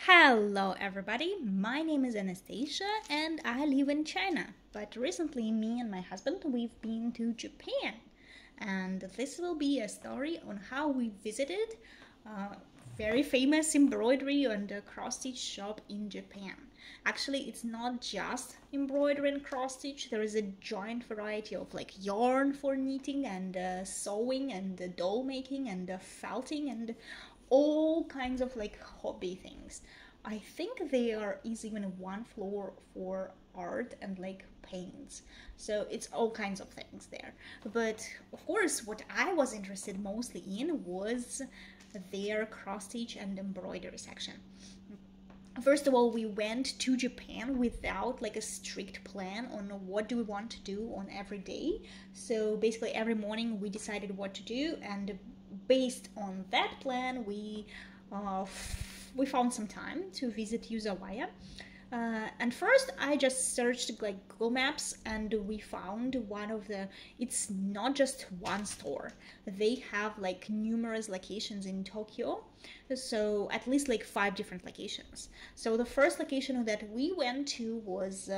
Hello everybody, my name is Anastasia and I live in China. But recently me and my husband, we've been to Japan. And this will be a story on how we visited a very famous embroidery and cross-stitch shop in Japan. Actually, it's not just embroidery and cross-stitch. There is a giant variety of like yarn for knitting and sewing and doll making and felting and all kinds of like hobby things. I think there is even one floor for art and like paints. So it's all kinds of things there. But of course, what I was interested mostly in was their cross stitch and embroidery section. First of all, we went to Japan without like a strict plan on what do we want to do on every day. So basically every morning we decided what to do, and based on that plan we found some time to visit Yuzawaya. And first I just searched like Google Maps, and we found one of the, it's not just one store, they have like numerous locations in Tokyo, so at least like 5 different locations. So the first location that we went to was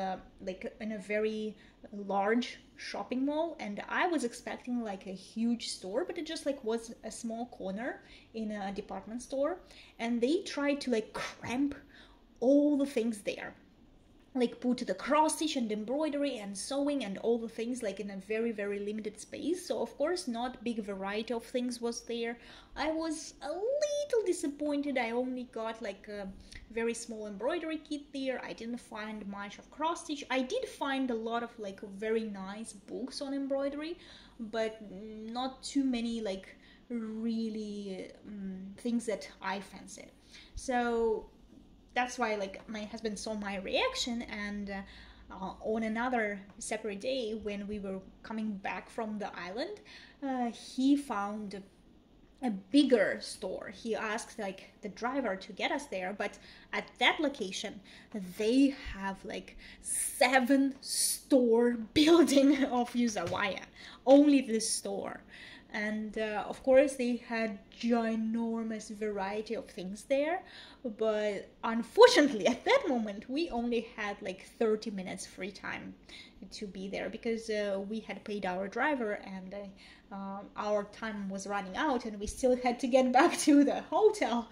like in a very large shopping mall, and I was expecting like a huge store, but it just like was a small corner in a department store, and they tried to like cramp all the things there, like put the cross stitch and embroidery and sewing and all the things like in a very limited space. So of course not big variety of things was there. I was a little disappointed. I only got like a very small embroidery kit there. I didn't find much of cross stitch. I did find a lot of like very nice books on embroidery, but not too many like really things that I fancied. So that's why like my husband saw my reaction, and on another separate day when we were coming back from the island, he found a bigger store. He asked like the driver to get us there, but at that location they have like 7-store building of Yuzawaya, only this store. And of course they had ginormous variety of things there, but unfortunately at that moment we only had like 30 minutes free time to be there, because we had paid our driver, and our time was running out and we still had to get back to the hotel.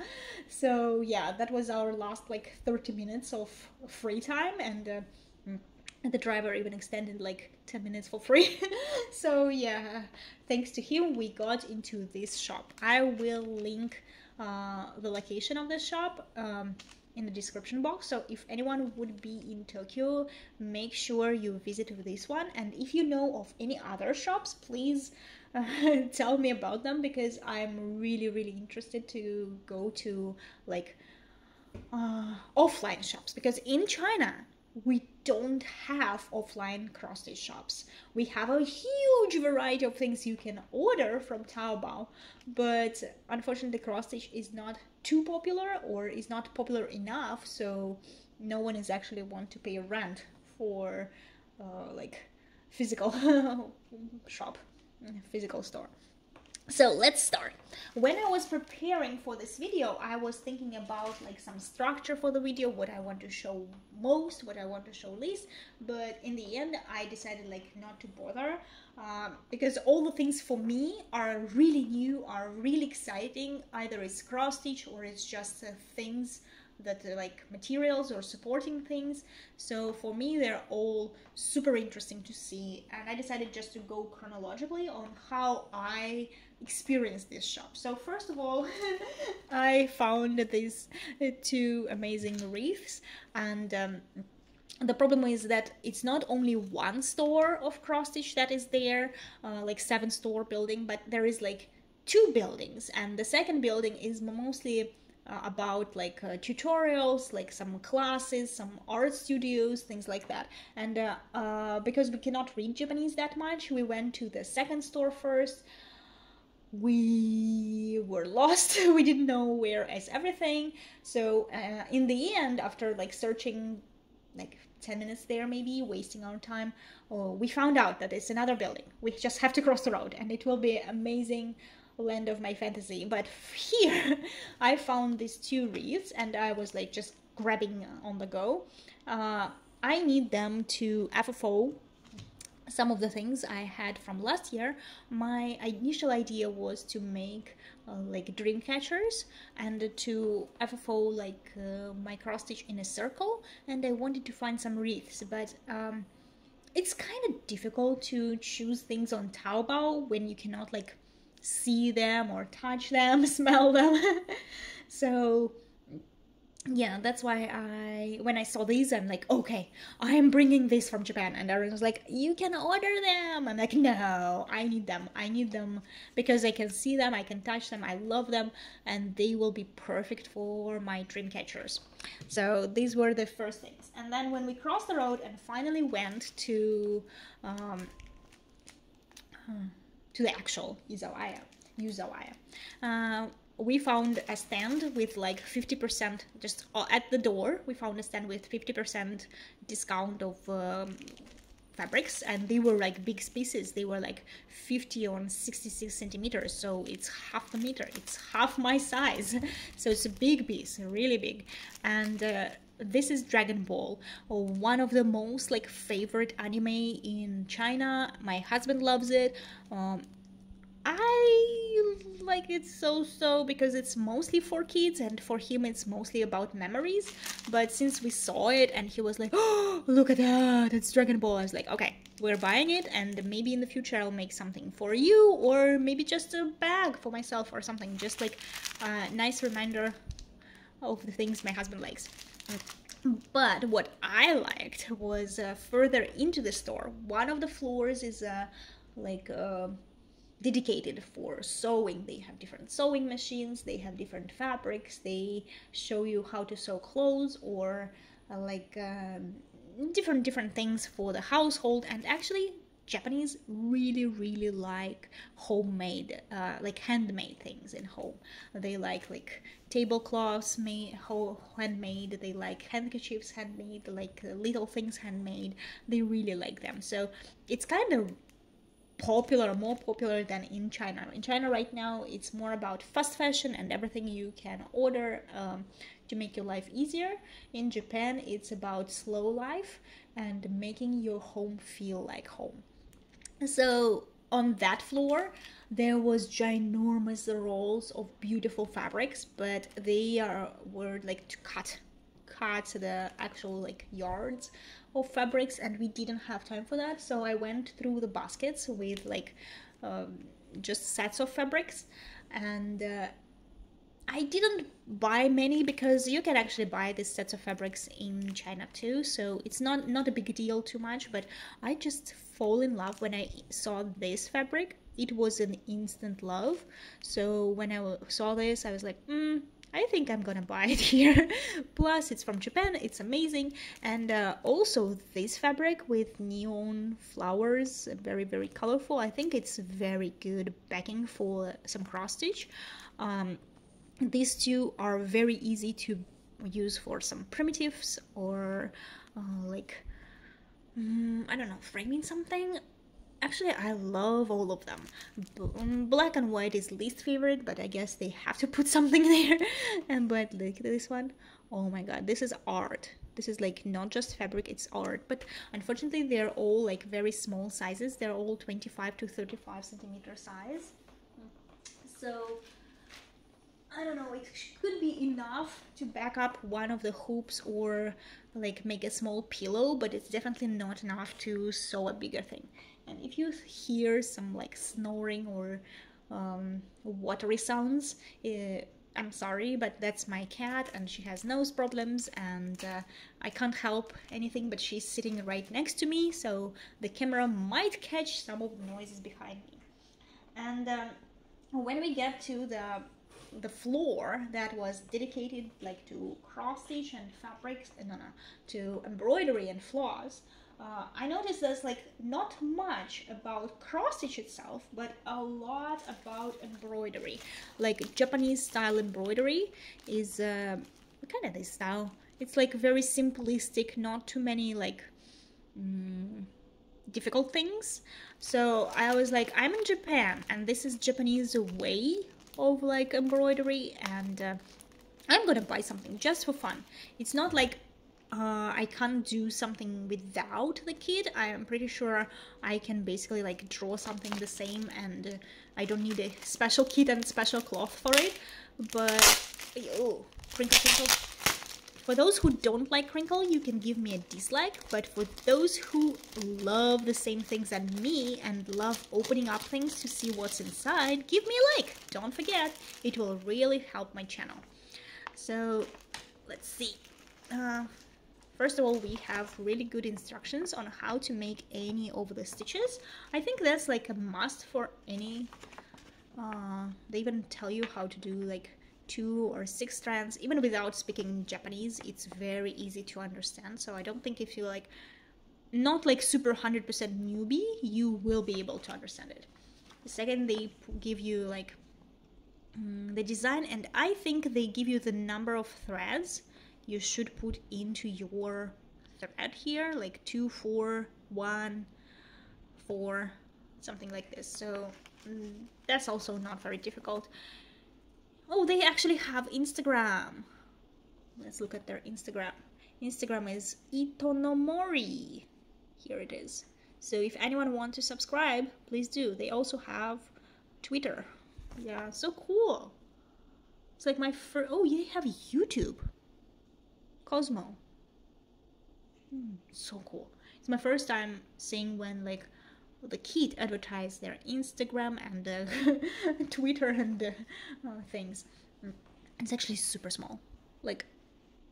So yeah, that was our last like 30 minutes of free time, and the driver even extended like 10 minutes for free. So yeah, thanks to him we got into this shop. I will link the location of this shop in the description box, so if anyone would be in Tokyo, make sure you visit this one. And if you know of any other shops, please tell me about them, because I'm really interested to go to like offline shops, because in China we don't have offline cross-stitch shops. We have a huge variety of things you can order from Taobao, but unfortunately cross-stitch is not too popular, or is not popular enough, so no one is actually want to pay rent for like physical shop, physical store. So let's start. When I was preparing for this video, I was thinking about like some structure for the video, what I want to show most, what I want to show least, but in the end I decided like not to bother, because all the things for me are really new, are really exciting. Either it's cross stitch or it's just things that are like materials or supporting things. So for me they're all super interesting to see, and I decided just to go chronologically on how I experienced this shop. So first of all I found these 2 amazing wreaths, and the problem is that it's not only one store of cross stitch that is there, like 7-store building, but there is like 2 buildings, and the second building is mostly about like tutorials, like some classes, some art studios, things like that. And because we cannot read Japanese that much, we went to the second store first. We were lost. We didn't know where is everything. So in the end, after like searching like 10 minutes there, maybe wasting our time, we found out that it's another building. We just have to cross the road, and it will be amazing land of my fantasy. But here I found these two wreaths and I was like just grabbing on the go. I need them to FFO some of the things I had from last year. My initial idea was to make like dream catchers and to FFO like my cross stitch in a circle, and I wanted to find some wreaths, but it's kind of difficult to choose things on Taobao when you cannot like see them or touch them, smell them. So yeah, that's why when I saw these, I'm like, okay, I'm bringing this from Japan. And everyone was like, you can order them. I'm like, no, I need them because I can see them, I can touch them, I love them, and they will be perfect for my dream catchers. So these were the first things. And then when we crossed the road and finally went to the actual Yuzawaya, we found a stand with like 50%, just at the door we found a stand with 50% discount of fabrics, and they were like big pieces. They were like 50 on 66 centimeters, so it's half a meter, it's half my size. So it's a big piece, really big. And this is Dragon Ball, one of the most like favorite anime in China. My husband loves it. I like it so because it's mostly for kids, and for him it's mostly about memories. But since we saw it and he was like, oh, look at that, it's Dragon Ball, I was like, okay, we're buying it, and maybe in the future I'll make something for you, or maybe just a bag for myself or something, just like a nice reminder of the things my husband likes. But what I liked was further into the store. One of the floors is dedicated for sewing. They have different sewing machines, they have different fabrics, they show you how to sew clothes, or different things for the household. And actually Japanese really like homemade, like handmade things in home. They like tablecloths made handmade, they like handkerchiefs handmade, like little things handmade. They really like them. So it's kind of more popular than in China. In China right now, it's more about fast fashion and everything you can order to make your life easier. In Japan, it's about slow life and making your home feel like home. So on that floor, there was ginormous rolls of beautiful fabrics, but they were like to cut the actual like yards of fabrics, and we didn't have time for that. So I went through the baskets with like just sets of fabrics, and I didn't buy many because you can actually buy these sets of fabrics in China too, so it's not a big deal too much. But I just fall in love when I saw this fabric. It was an instant love. So when I saw this, I was like, I think I'm gonna buy it here. Plus it's from Japan, it's amazing. And also this fabric with neon flowers, very colorful. I think it's very good backing for some cross stitch. These two are very easy to use for some primitives, or I don't know, framing something. Actually, I love all of them. Black and white is least favorite, but I guess they have to put something there. But look at this one. Oh my god, this is art. This is like not just fabric, it's art. But unfortunately, they're all like very small sizes. They're all 25 to 35 centimeter size. So I don't know, it could be enough to back up one of the hoops or like make a small pillow, but it's definitely not enough to sew a bigger thing. And if you hear some like snoring or watery sounds, I'm sorry, but that's my cat, and she has nose problems, and I can't help anything, but she's sitting right next to me, so the camera might catch some of the noises behind me. And when we get to the floor that was dedicated like to cross stitch and fabrics, to embroidery and floss, I noticed there's like not much about cross stitch itself, but a lot about embroidery. Like Japanese style embroidery is kind of this style. It's like very simplistic, not too many like difficult things. So I was like, I'm in Japan and this is Japanese way of like embroidery, and I'm gonna buy something just for fun. It's not like I can't do something without the kit. I am pretty sure I can basically like draw something the same, and I don't need a special kit and special cloth for it. But oh, crinkle, crinkle. For those who don't like crinkle, you can give me a dislike, but for those who love the same things as me and love opening up things to see what's inside, give me a like. Don't forget, it will really help my channel. So let's see. First of all, we have really good instructions on how to make any of the stitches. I think that's like a must for any. They even tell you how to do like 2 or 6 strands. Even without speaking Japanese, it's very easy to understand. So I don't think if you're like not like super 100% newbie, you will be able to understand it. The second, they give you like the design, and I think they give you the number of threads you should put into your thread here, like 2, 4, 1, 4, something like this. So that's also not very difficult. Oh, they actually have Instagram. Let's look at their Instagram. Instagram is Itonomori. Here it is. So if anyone wants to subscribe, please do. They also have Twitter. Yeah, so cool. It's like my first. Oh, they have YouTube. Cosmo. So cool. It's my first time seeing when like the kid advertise their Instagram and Twitter and things. It's actually super small. Like,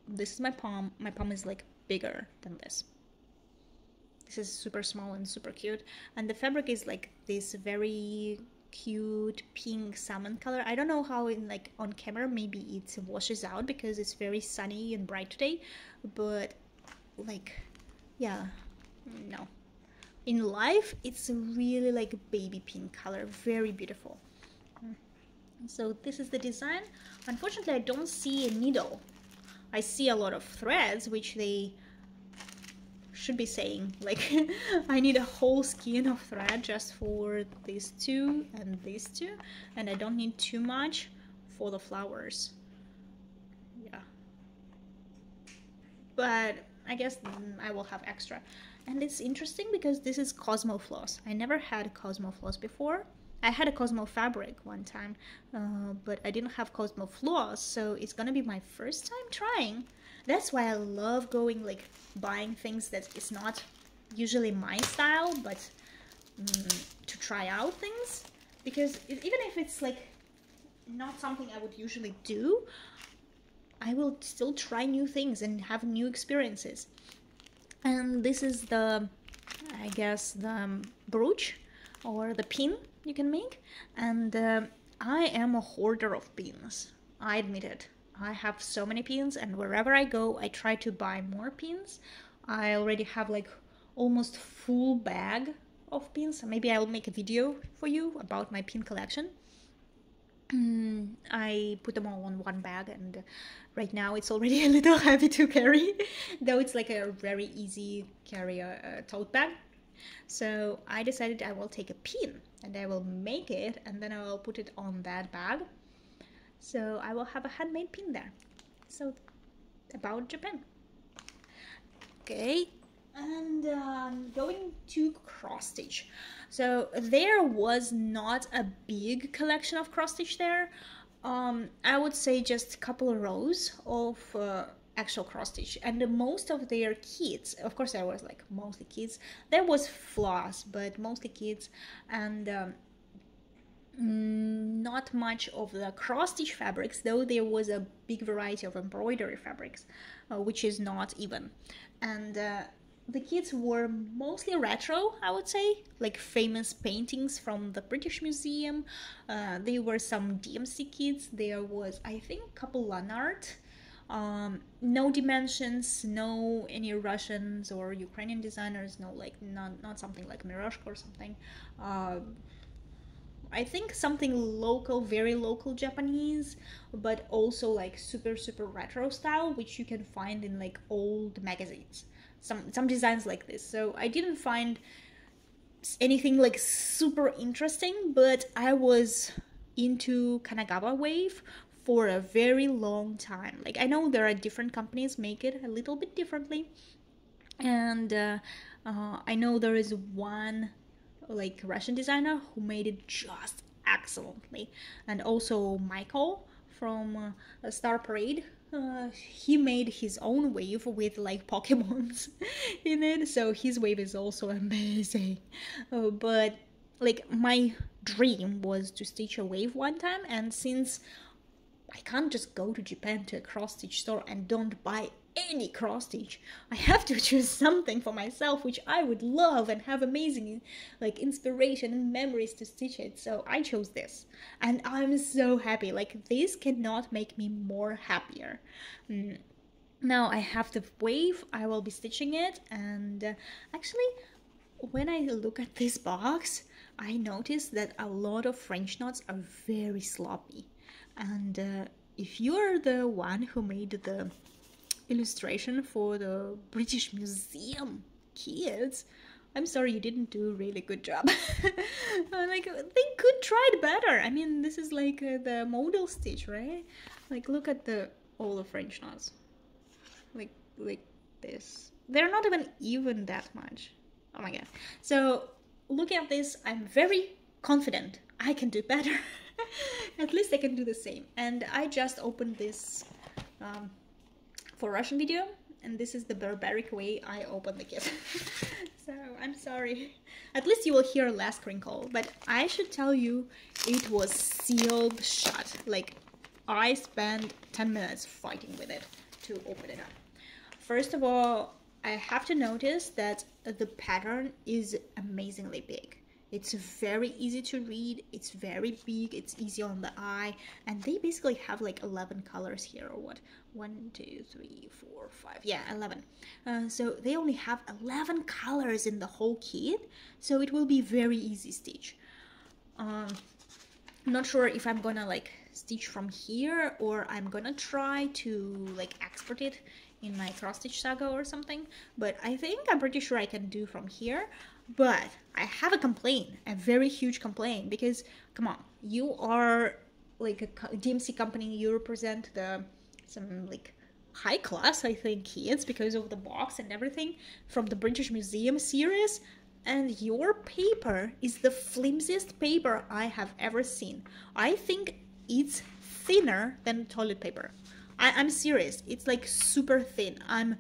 this is my palm. My palm is like bigger than this. This is super small and super cute. And the fabric is like this very cute pink salmon color. I don't know how in like on camera maybe it washes out because it's very sunny and bright today, but like, yeah, no. In life, it's really like baby pink color, very beautiful. So this is the design. Unfortunately, I don't see a needle. I see a lot of threads, which they should be saying like I need a whole skein of thread just for these 2 and these 2, and I don't need too much for the flowers. Yeah, but I guess I will have extra. And it's interesting because this is Cosmo floss. I never had Cosmo floss before. I had a Cosmo fabric one time, but I didn't have Cosmo floss, so it's gonna be my first time trying. That's why I love going like buying things that is not usually my style, but to try out things, because even if it's like not something I would usually do, I will still try new things and have new experiences. And this is the, I guess, the brooch or the pin you can make. And I am a hoarder of pins. I admit it. I have so many pins, and wherever I go, I try to buy more pins. I already have like almost full bag of pins. Maybe I'll make a video for you about my pin collection. I put them all on one bag, and right now it's already a little heavy to carry, though it's like a very easy carry tote bag. So I decided I will take a pin and I will make it, and then I will put it on that bag. So I will have a handmade pin there. So about Japan. Okay, and going to cross stitch. So there was not a big collection of cross stitch there. I would say just a couple of rows of actual cross stitch, and most of their kits, of course there was like mostly kids, there was floss, but mostly kids, and not much of the cross stitch fabrics, though there was a big variety of embroidery fabrics, which is not even. And the kits were mostly retro, I would say, like famous paintings from the British Museum. There were some DMC kits. There was, I think, a couple land art. No dimensions, no any Russians or Ukrainian designers, no, like not something like Miroshka or something. I think something local, very local Japanese, but also like super retro style, which you can find in like old magazines. Some designs like this. So I didn't find anything like super interesting, but I was into Kanagawa wave for a very long time. Like, I know there are different companies make it a little bit differently, and I know there is one like Russian designer who made it just excellently, and also Michael from Star Parade. He made his own wave with like Pokemons in it, so his wave is also amazing. But like my dream was to stitch a wave one time, and since I can't just go to Japan to a cross stitch store and don't buy any cross stitch. I have to choose something for myself which I would love and have amazing like inspiration and memories to stitch it. So I chose this, and I'm so happy. Like, this cannot make me more happier. Now I have the wave, I will be stitching it, and actually when I look at this box, I notice that a lot of French knots are very sloppy. And if you're the one who made the illustration for the British Museum kids, I'm sorry, you didn't do a really good job. Like, they could try it better. I mean, this is like the model stitch, right? Like, look at all the French knots. Like this. They're not even that much. Oh my god. So, looking at this, I'm very confident I can do better. At least I can do the same. And I just opened this for Russian video, and this is the barbaric way I open the kit. So I'm sorry. At least you will hear less crinkle, but I should tell you it was sealed shut. Like, I spent 10 minutes fighting with it to open it up. First of all, I have to notice that the pattern is amazingly big. It's very easy to read, it's very big, it's easy on the eye, and they basically have like 11 colors here, or what? 1, 2, 3, 4, 5, yeah, 11. So they only have 11 colors in the whole kit, so it will be very easy stitch. I'm not sure if I'm gonna like stitch from here, or I'm gonna try to like export it in my cross stitch saga or something, but I'm pretty sure I can do from here. But I have a complaint, a very huge complaint, because come on, you are like a DMC company, you represent some like high class, I think, kids because of the box and everything from the British Museum series, and your paper is the flimsiest paper I have ever seen. I think it's thinner than toilet paper. I'm serious, it's like super thin. I'm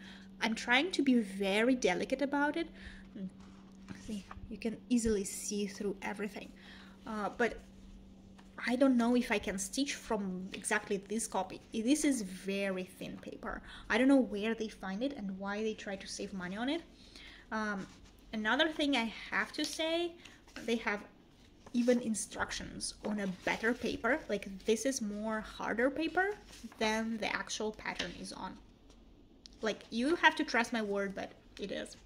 trying to be very delicate about it. See, you can easily see through everything, but I don't know if I can stitch from exactly this copy. This is very thin paper. I don't know where they find it and why they try to save money on it. Another thing I have to say, they have even instructions on a better paper. Like, this is more harder paper than the actual pattern is on. Like, you have to trust my word, but it is.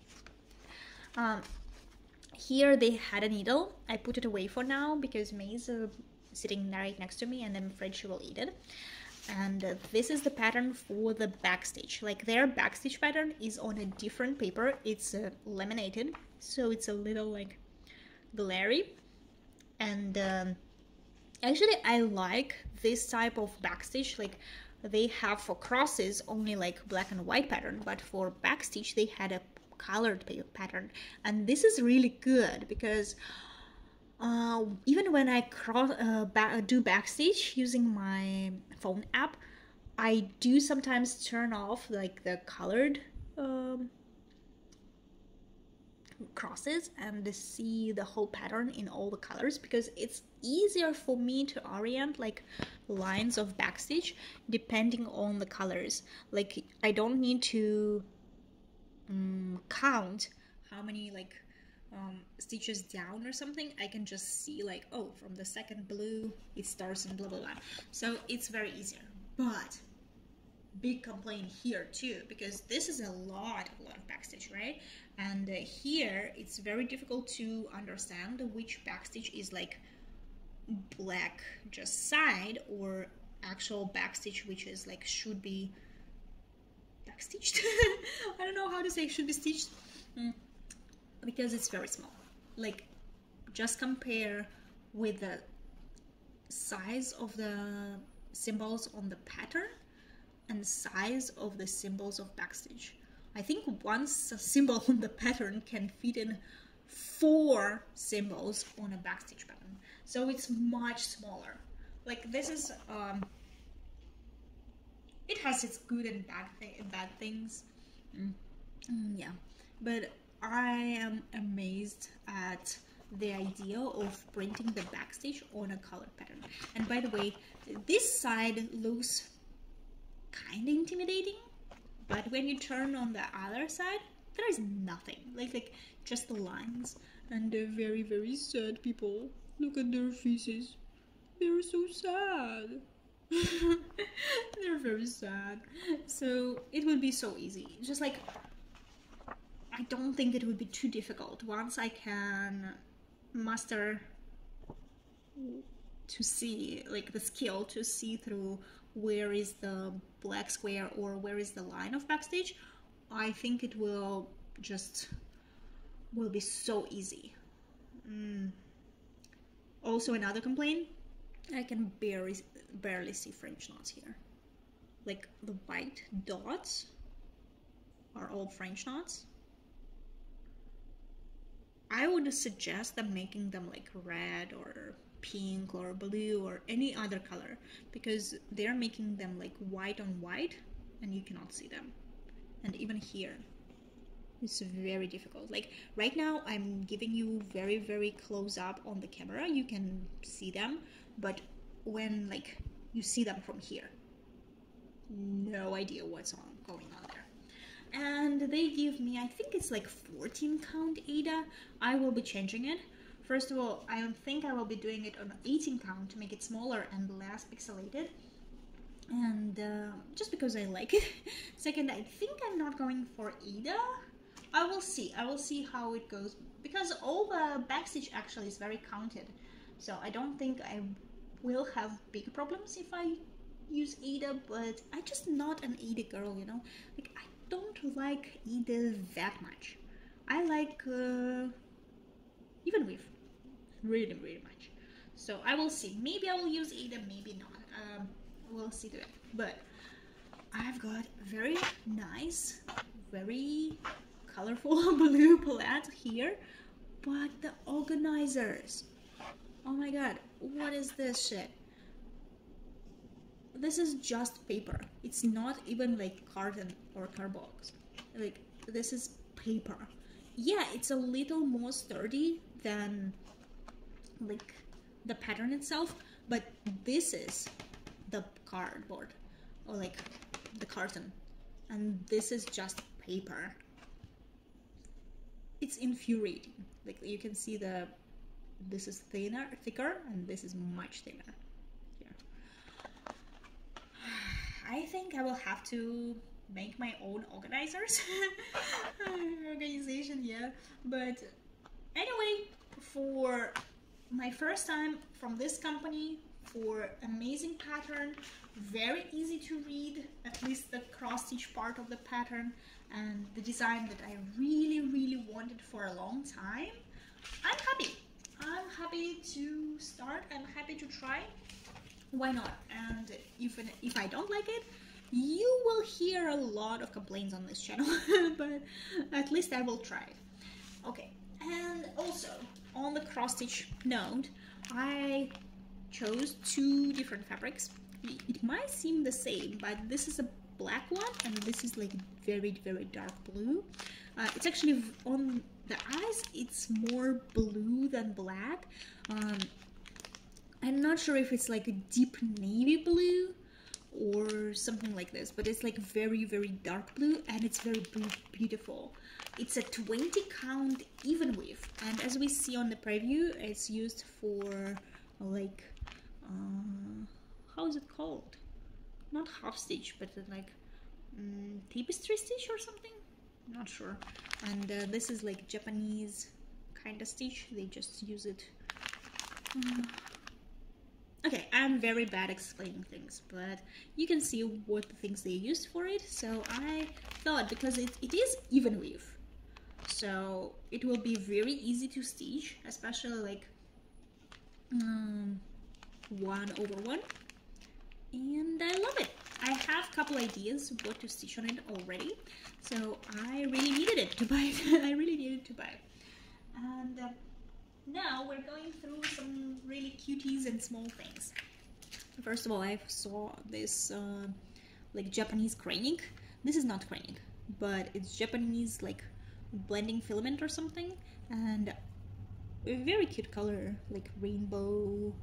Here they had a needle. I put it away for now because May's sitting right next to me, and I'm afraid she will eat it. And this is the pattern for the backstitch. Like, their backstitch pattern is on a different paper. It's laminated, so it's a little like glary. And actually, I like this type of backstitch. Like, they have for crosses only like black and white pattern, but for backstitch they had a colored pattern, and this is really good because even when I do backstitch using my phone app, I do sometimes turn off like the colored crosses and see the whole pattern in all the colors, because it's easier for me to orient like lines of backstitch depending on the colors. Like, I don't need to count how many like stitches down or something. I can just see like, oh, from the second blue it starts and blah blah blah. So it's very easier. But big complaint here too, because this is a lot of backstitch, right? And here it's very difficult to understand which backstitch is like black just side or actual backstitch which is like should be backstitched. I don't know how to say should be stitched because it's very small. like just compare with the size of the symbols on the pattern and size of the symbols of backstitch. I think once a symbol on the pattern can fit in 4 symbols on a backstitch pattern, so it's much smaller. Like this is it has its good and bad things. Yeah, but I am amazed at the idea of printing the backstitch on a color pattern. And by the way, this side looks kind of intimidating, but when you turn on the other side, there is nothing, like just the lines. And they're very, very sad people. Look at their faces. They're so sad. They're very sad. So it would be so easy. Just like, I don't think it would be too difficult once I can master to see, like the skill to see through where is the black square or where is the line of backstitch. I think it will be so easy. Also, another complaint, I can barely see French knots here. Like the white dots are all French knots. I would suggest them making them like red or pink or blue or any other color, because they're making them like white on white and you cannot see them. And even here, it's very difficult. Like right now I'm giving you very, very close up on the camera, you can see them, but when like you see them from here, no idea what's going on there. And they give me, I think it's like 14 count Ada. I will be changing it. First of all, I don't think I will be doing it on 18 count to make it smaller and less pixelated. And just because I like it. Second, I think I'm not going for Ada. I will see how it goes, because all the backstitch actually is very counted. So I don't think I will have big problems if I use Ada, but I'm just not an Ada girl, you know? Like, I don't like Ada that much. I like even weave really, really much. So I will see. Maybe I will use Ada, maybe not. We'll see to it. But I've got very nice, very colorful blue palette here. But the organizers, oh my god, what is this shit? This is just paper. It's not even like carton or cardboard. Like, this is paper. Yeah, it's a little more sturdy than like the pattern itself, but this is the cardboard or like the carton, and this is just paper. It's infuriating. Like, you can see this is thicker, and this is much thinner. I think I will have to make my own organizers. Organization, yeah. But anyway, for my first time from this company, for amazing pattern, very easy to read, at least the cross stitch part of the pattern, and the design that I really, really wanted for a long time, I'm happy. I'm happy to start. I'm happy to try. Why not? And if I don't like it, you will hear a lot of complaints on this channel, but at least I will try it. Okay, and also on the cross stitch note, I chose 2 different fabrics. It might seem the same, but this is a black one and this is like very, very dark blue. It's actually on the eyes, it's more blue than black. I'm not sure if it's like a deep navy blue or something like this, but it's like very, very dark blue, and it's very beautiful. It's a 20 count even weave, and as we see on the preview, it's used for like how is it called? Not half stitch, but like tapestry stitch or something, not sure. And this is like Japanese kind of stitch, they just use it. Okay, I'm very bad explaining things, but you can see what the things they used for it. So I thought, because it is even weave, so it will be very easy to stitch, especially like 1/1, and I love it. I have a couple ideas what to stitch on it already, so I really needed it to buy it. I really needed to buy it. And now we're going through some really cuties and small things. First of all, I saw this like Japanese craning. This is not craning, but it's Japanese like blending filament or something, and a very cute color, like rainbow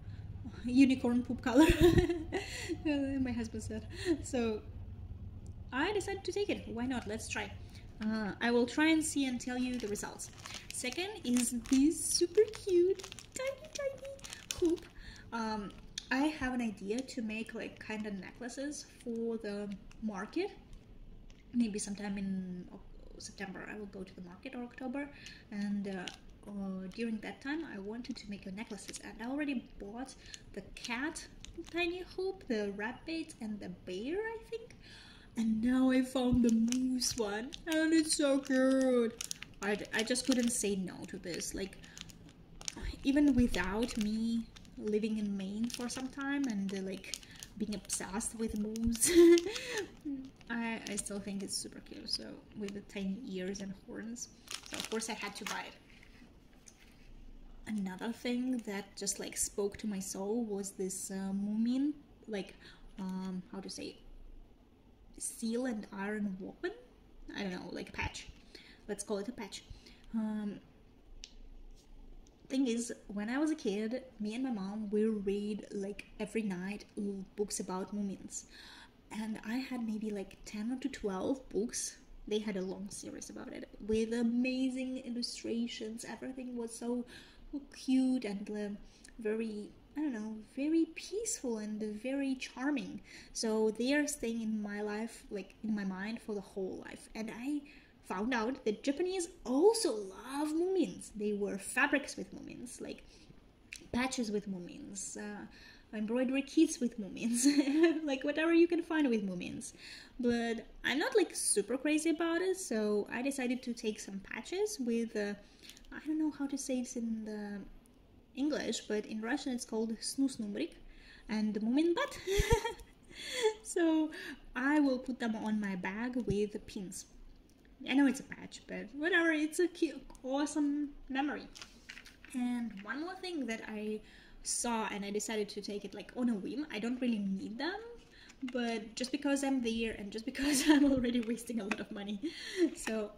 unicorn poop color. My husband said. So I decided to take it. Why not? Let's try. I will try and see and tell you the results. Second is this super cute tiny hoop. I have an idea to make like kind of necklaces for the market. Maybe sometime in September I will go to the market, or October, and during that time I wanted to make necklaces, and I already bought the cat tiny hoop, the rabbit, and the bear, I think. And now I found the moose one, and it's so cute. I just couldn't say no to this. Like, even without me living in Maine for some time and like being obsessed with moose, I still think it's super cute. So with the tiny ears and horns, so of course I had to buy it. Another thing that just like spoke to my soul was this Moomin, like how to say, steel and iron woven, I don't know, like patch, let's call it a patch. Thing is, when I was a kid, me and my mom, we read like every night books about Moomins, and I had maybe like 10 to 12 books. They had a long series about it with amazing illustrations. Everything was so cute and very, I don't know, very peaceful and very charming. So they are staying in my life, like in my mind for the whole life. And I found out that Japanese also love Moomins. They wear fabrics with Moomins, like patches with Moomins, embroidery kits with Moomins, like whatever you can find with Moomins. But I'm not like super crazy about it, so I decided to take some patches with I don't know how to say it in the English, but in Russian it's called snusnumrik and Moomin butt. So I will put them on my bag with pins. I know it's a patch, but whatever, it's a cute, awesome memory. And one more thing that I saw and I decided to take it like on a whim. I don't really need them, but just because I'm there and just because I'm already wasting a lot of money. So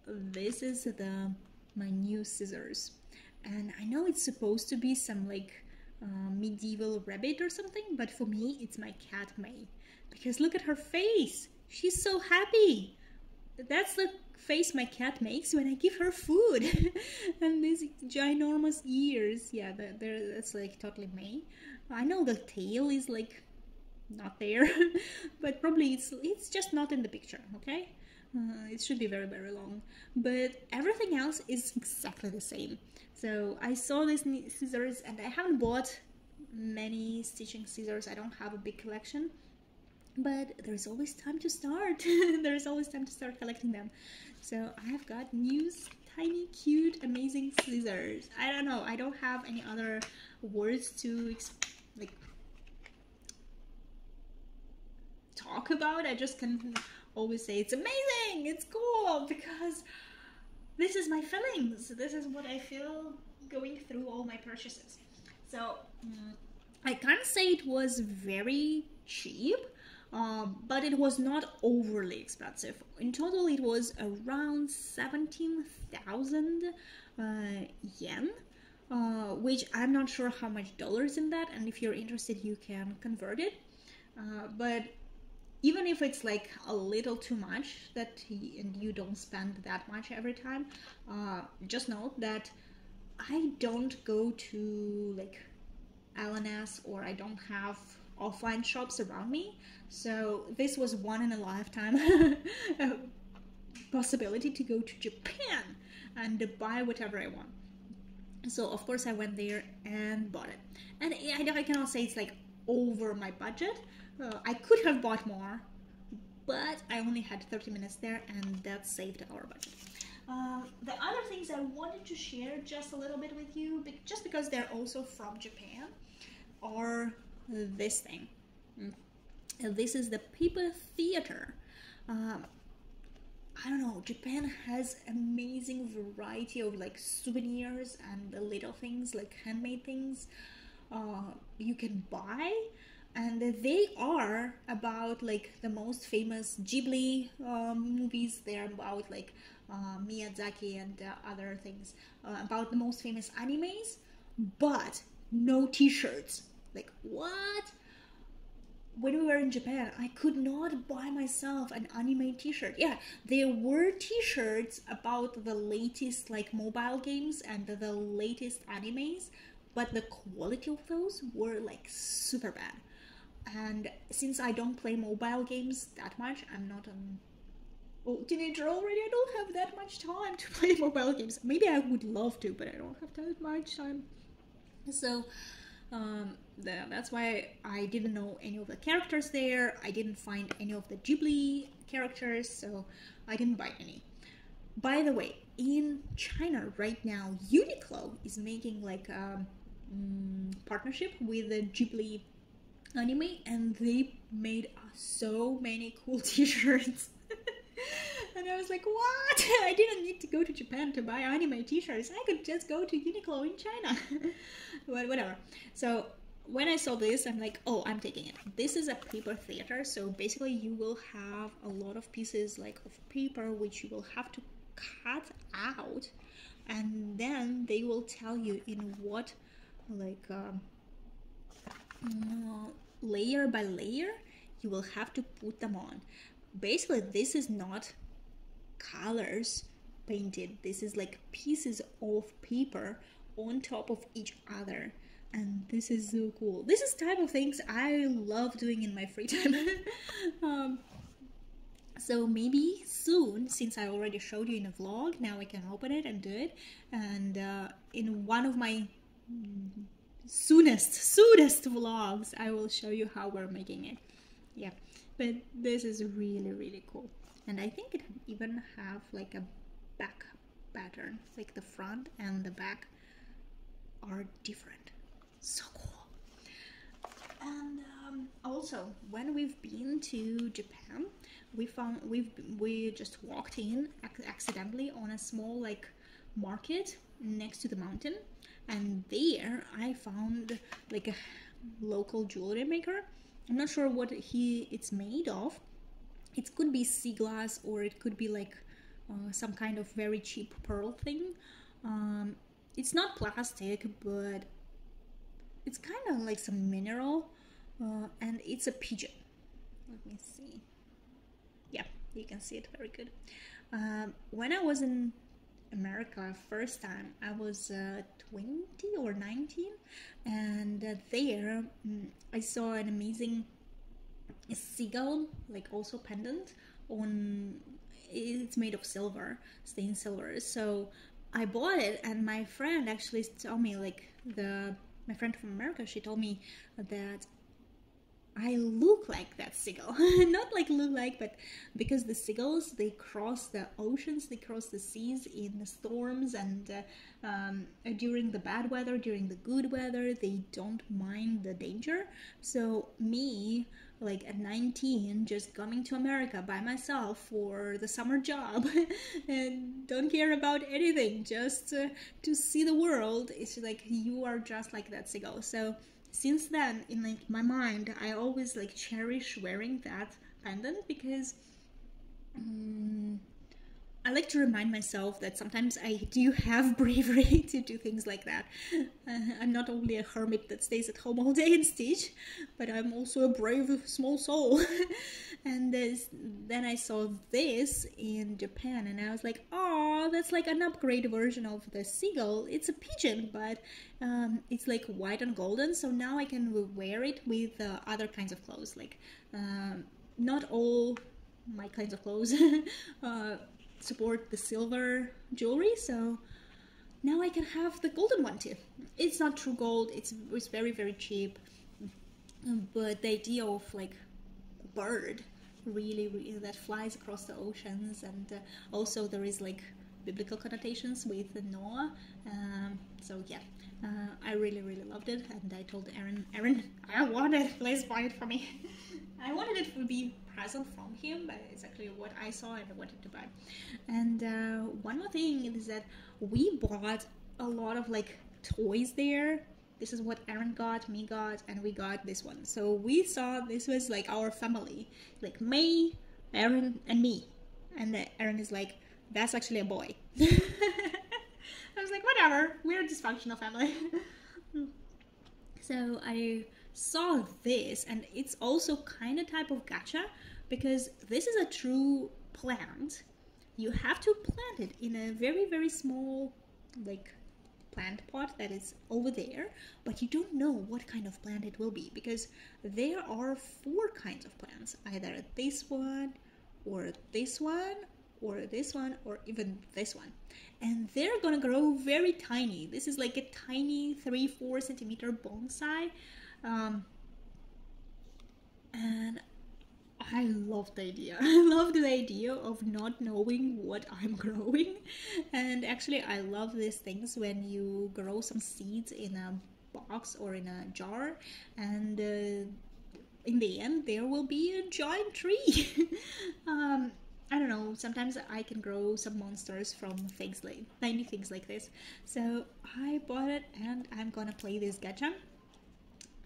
this is my new scissors, and I know it's supposed to be some like medieval rabbit or something, but for me it's my cat May, because look at her face, she's so happy. That's the face my cat makes when I give her food. And these ginormous ears, yeah, that's like totally May. I know the tail is like not there, but probably it's just not in the picture, okay? It should be very, very long, but everything else is exactly the same. So I saw these scissors, and I haven't bought many stitching scissors. I don't have a big collection, but there's always time to start. There's always time to start collecting them. So I have got new, tiny, cute, amazing scissors. I don't know, I don't have any other words to like talk about. I just can always say it's amazing, it's cool, because this is my feelings. This is what I feel going through all my purchases. So I can't say it was very cheap, but it was not overly expensive. In total, it was around 17,000 yen, which I'm not sure how much dollars in that, and if you're interested, you can convert it. But even if it's like a little too much and you don't spend that much every time, just note that I don't go to like LNS, or I don't have offline shops around me. So this was one in a lifetime possibility to go to Japan and buy whatever I want. So of course I went there and bought it. And I cannot say it's like over my budget. I could have bought more, but I only had 30 minutes there, and that saved our budget. The other things I wanted to share just a little bit with you, just because they're also from Japan, are this thing. This is the paper theater. I don't know, Japan has amazing variety of like souvenirs and the little things, like handmade things you can buy, and they are about like the most famous Ghibli movies. They're about like Miyazaki and other things, about the most famous animes, but no t-shirts. Like, what? When we were in Japan, I could not buy myself an anime t-shirt. Yeah, there were t-shirts about the latest like mobile games and the latest animes, but the quality of those were like super bad. And since I don't play mobile games that much, I'm not a teenager already. I don't have that much time to play mobile games. Maybe I would love to, but I don't have that much time. So that's why I didn't know any of the characters there. I didn't find any of the Ghibli characters, so I didn't buy any. By the way, in China right now, Uniqlo is making like a partnership with the Ghibli anime, and they made so many cool t-shirts. And I was like, what? I didn't need to go to Japan to buy anime t-shirts. I could just go to Uniqlo in China. But whatever. So when I saw this, I'm like, oh, I'm taking it. This is a paper theater. So basically you will have a lot of pieces like of paper, which you will have to cut out. And then they will tell you in what like layer by layer you will have to put them on. Basically, this is not colors painted. This is like pieces of paper on top of each other, and this is so cool. This is type of things I love doing in my free time. So maybe soon, since I already showed you in a vlog, now I can open it and do it, and in one of my soonest vlogs I will show you how we're making it. Yeah, but this is really cool. And I think it even have like a back pattern, like the front and the back are different. So cool. And also, when we've been to Japan, we just walked in accidentally on a small like market next to the mountain, and there I found like a local jewelry maker. I'm not sure what it's made of. It could be sea glass, or it could be like some kind of very cheap pearl thing. It's not plastic, but it's kind of like some mineral, and it's a pigeon. Let me see. Yeah, you can see it very good. When I was in America first time, I was 20 or 19, and there I saw an amazing seagull, like also pendant on. It's made of silver, stained silver. So I bought it, and my friend actually told me, like my friend from America, she told me that I look like that seagull. Not like look like, but because the seagulls, they cross the oceans, they cross the seas in the storms, and during the bad weather, during the good weather, they don't mind the danger. So me, like at 19, just coming to America by myself for the summer job and don't care about anything, just to see the world, it's like you are just like that seagull. So since then, in like my mind, I always like cherish wearing that pendant, because I like to remind myself that sometimes I do have bravery to do things like that. I'm not only a hermit that stays at home all day and stitch, but I'm also a brave small soul. And then I saw this in Japan, and I was like, oh, that's like an upgrade version of the seagull. It's a pigeon, but it's like white and golden, so now I can wear it with other kinds of clothes. Like not all my kinds of clothes support the silver jewelry, so now I can have the golden one too. It's not true gold, it's very cheap, but the idea of like a bird really that flies across the oceans, and also there is like biblical connotations with Noah. So yeah, I really loved it, and I told Aaron, I want it, please buy it for me. I wanted it to be present from him, but it's actually what I saw and I wanted to buy. And one more thing is that we bought a lot of like toys there. This is what Aaron got, me got, and we got this one. So we saw this was like our family, like May, Aaron, and me. And Aaron is like, that's actually a boy. I was like, whatever, we're a dysfunctional family. So I saw this, and it's also kind of type of gacha, because this is a true plant. You have to plant it in a very small like plant pot that is over there, but you don't know what kind of plant it will be, because there are 4 kinds of plants, either this one or this one or this one or even this one, and they're gonna grow very tiny. This is like a tiny 3-4 centimeter bonsai, and I love the idea. I love the idea of not knowing what I'm growing. And actually I love these things when you grow some seeds in a box or in a jar, and in the end there will be a giant tree. I don't know, sometimes I can grow some monsters from things like tiny things like this. So I bought it, and I'm gonna play this gacha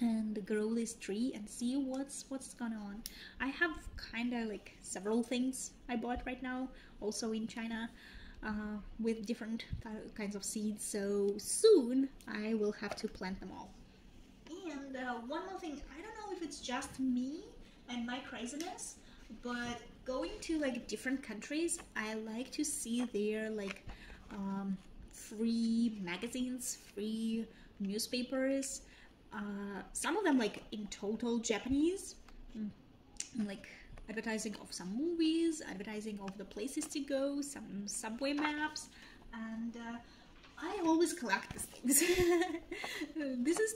and grow this tree and see what's going on. I have kind of like several things I bought right now, also in China, with different kinds of seeds. So soon I will have to plant them all. And one more thing, I don't know if it's just me and my craziness, but going to like different countries, I like to see their like free magazines, free newspapers. Some of them like in total Japanese, like advertising of some movies, advertising of the places to go, some subway maps, and I always collect these things. This is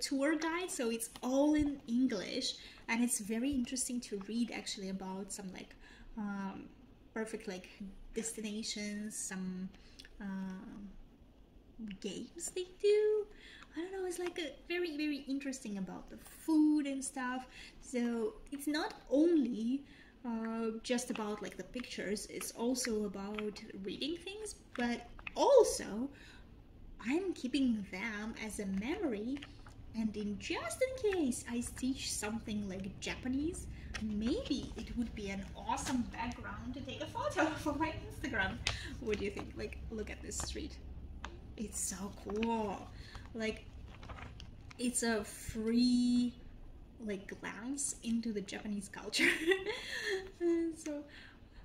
tour guide, so it's all in English, and it's very interesting to read actually about some like perfect like destinations, some games they do. I don't know, it's like a very interesting about the food and stuff. So it's not only just about like the pictures, it's also about reading things, but also I'm keeping them as a memory, and in just in case I teach something like Japanese, maybe it would be an awesome background to take a photo for my Instagram. What do you think? Like, look at this street. It's so cool. Like, it's a free like glance into the Japanese culture. So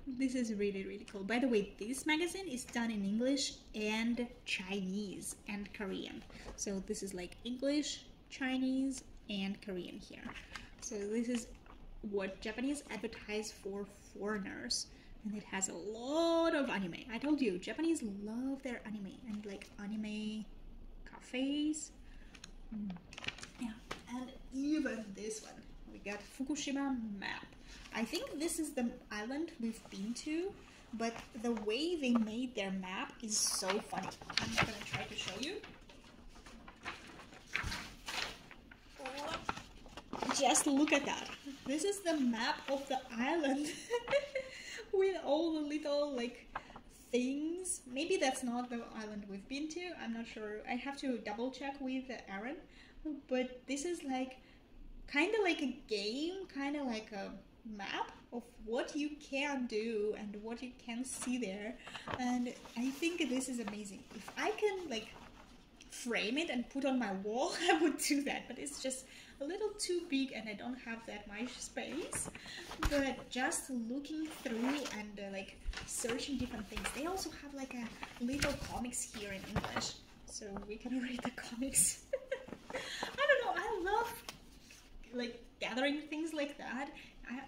this is really cool. By the way, this magazine is done in English and Chinese and Korean. So this is like English, Chinese, and Korean here. So this is what Japanese advertise for foreigners, and it has a lot of anime. I told you, Japanese love their anime, and like anime cafes. Yeah, and even this one, we got Fukushima map. I think this is the island we've been to, but the way they made their map is so funny. I'm gonna try to show you. Just look at that. This is the map of the island with all the little like things. Maybe that's not the island we've been to, I'm not sure. I have to double check with Aaron, but this is like kind of like a game, kind of like a map of what you can do and what you can see there, and I think this is amazing. If I can like frame it and put on my wall, I would do that, but it's just a little too big and I don't have that much space. But just looking through and like searching different things. They also have like a little comics here in English, so we can read the comics. I don't know, I love like gathering things like that.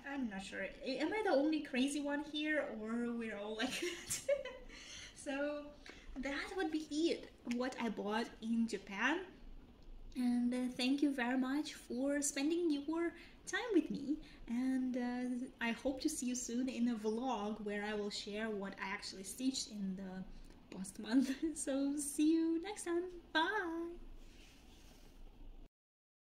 I'm not sure, am I the only crazy one here, or we're all like that? So that would be it, what I bought in Japan. And thank you very much for spending your time with me. And I hope to see you soon in a vlog where I will share what I actually stitched in the past month. So see you next time. Bye.